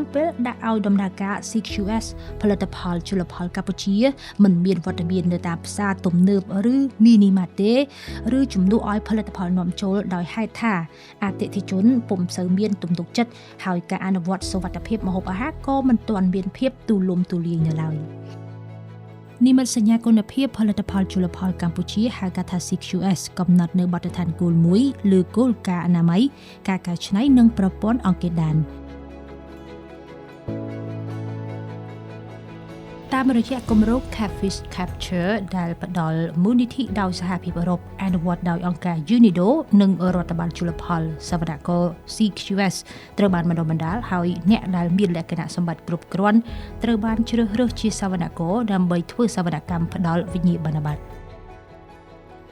នពេលដាក់ឲ្យដំណើរការ CQS ផលិតផលជលផលកម្ពុជាមិនមានវត្តមាននៅតាមផ្សារទំនើបឬ mini mart ទេឬជំនួសឲ្យផលិតផលនាំចូលដោយហេតុថាអតិថិជនពុំសូវមានទំនុកចិត្តហើយការអនុវត្តសុវត្ថិភាពម្ហូបអាហារក៏មិនទាន់មានភាពទូលំទូលាយនៅឡើយនិមិត្តសញ្ញាគុណភាពផលិតផលជលផលកម្ពុជាហៅកាត់ថា CQS កំណត់នៅបទដ្ឋានគោលមួយលើគោលការណ៍អនាម័យការកែច្នៃនិងប្រព័ន្ធអង្គដានតាមរយៈគម្រោង Catfish Capture ដែលផ្ដល់មូលនិធិដោយសហភាពអឺរ៉ុបអនុវត្តដោយអង្គការ UNIDO និងរដ្ឋបាលជលផលសវនករ CQS ត្រូវបានបណ្ដុះបណ្ដាលហើយអ្នកដែលមានលក្ខណៈសម្បត្តិគ្រប់គ្រាន់ត្រូវបានជ្រើសរើសជាសវនករដើម្បីធ្វើសវនកម្មផ្ដល់វិញ្ញាបនបត្រ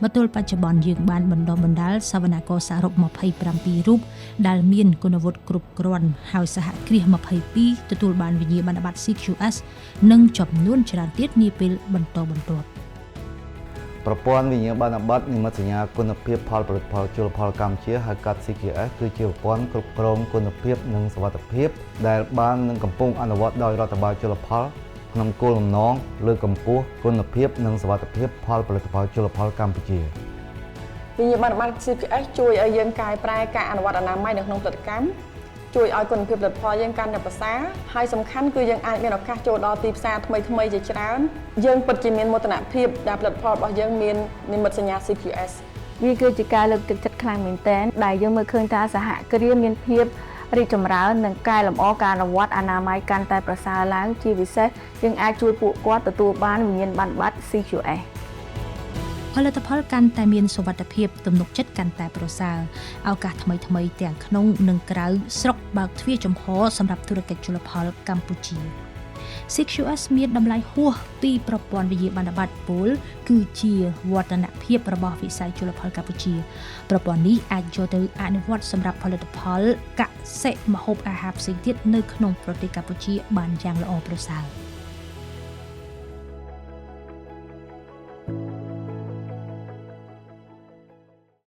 មកទល់បច្ចុប្បន្នយើងបានបណ្ដុះបណ្ដាលសវនករសរុប27រូបដែលមានគុណវុឌ្ឍិគ្រប់គ្រាន់ហើយសហគ្រាស22ទទួលបានវិញ្ញាបនបត្រ CQS និងចំនួនច្រើនទៀតនាពេលបន្តបន្ទាប់ប្រព័ន្ធវិញ្ញាបនបត្រនិមិត្តសញ្ញាគុណភាពផលផលិតផលជលផលកម្ពុជាហៅកាត់ CQS គឺជាប្រព័ន្ធគ្រប់គ្រងគុណភាពនិងសុវត្ថិភាពដែលបាននឹងកំពុងអនុវត្តដោយរដ្ឋបាលជលផលក្នុងគោលបំណងលើកកម្ពស់គុណភាពនិងសុវត្ថិភាពផលផលិតផលជលផលកម្ពុជាវិញ្ញាបនបត្រ CQS ជួយឲ្យយើងកែប្រែការអនុវត្តអនាម័យនៅក្នុងផលិតកម្មជួយឲ្យគុណភាពផលិតផលយើងកាន់តែប្រសើរហើយសំខាន់គឺយើងអាចមានឱកាសចូលដល់ទីផ្សារថ្មីៗជាច្រើនយើងពិតជាមានមោទនភាពដែលផលិតផលរបស់យើងមាននិមិត្តសញ្ញា CQS វាគឺជាការលើកទឹកចិត្តខ្លាំងមែនទែនដែលយើងមើលឃើញថាសហគ្រាសមានភាពរីកចម្រើននិងកែលម្អការអនុវត្តអនាម័យកាន់តែប្រសើរឡើងជាពិសេសយើងអាចជួយពួកគាត់ទទួលបានវិញ្ញាបនបត្រ CQS ផលិតផលកាន់តែមានសុវត្ថិភាពទំនុកចិត្តកាន់តែប្រសើរឱកាសថ្មីៗទាំងក្នុងនិងក្រៅស្រុកបើកទ្វារចំហសម្រាប់ធុរកិច្ចជលផលកម្ពុជា CQS មានតម្លៃហួសពីប្រព័ន្ធវិញ្ញាបនបត្រពលគឺជាវឌ្ឍនភាពរបស់វិស័យជលផលកម្ពុជាប្រព័ន្ធនេះអាចយកទៅអនុវត្តសម្រាប់ផលិតផលកសិម្ហូបអាហារផ្សេងទៀតនៅក្នុងប្រទេសកម្ពុជាបានយ៉ាងល្អប្រសើរ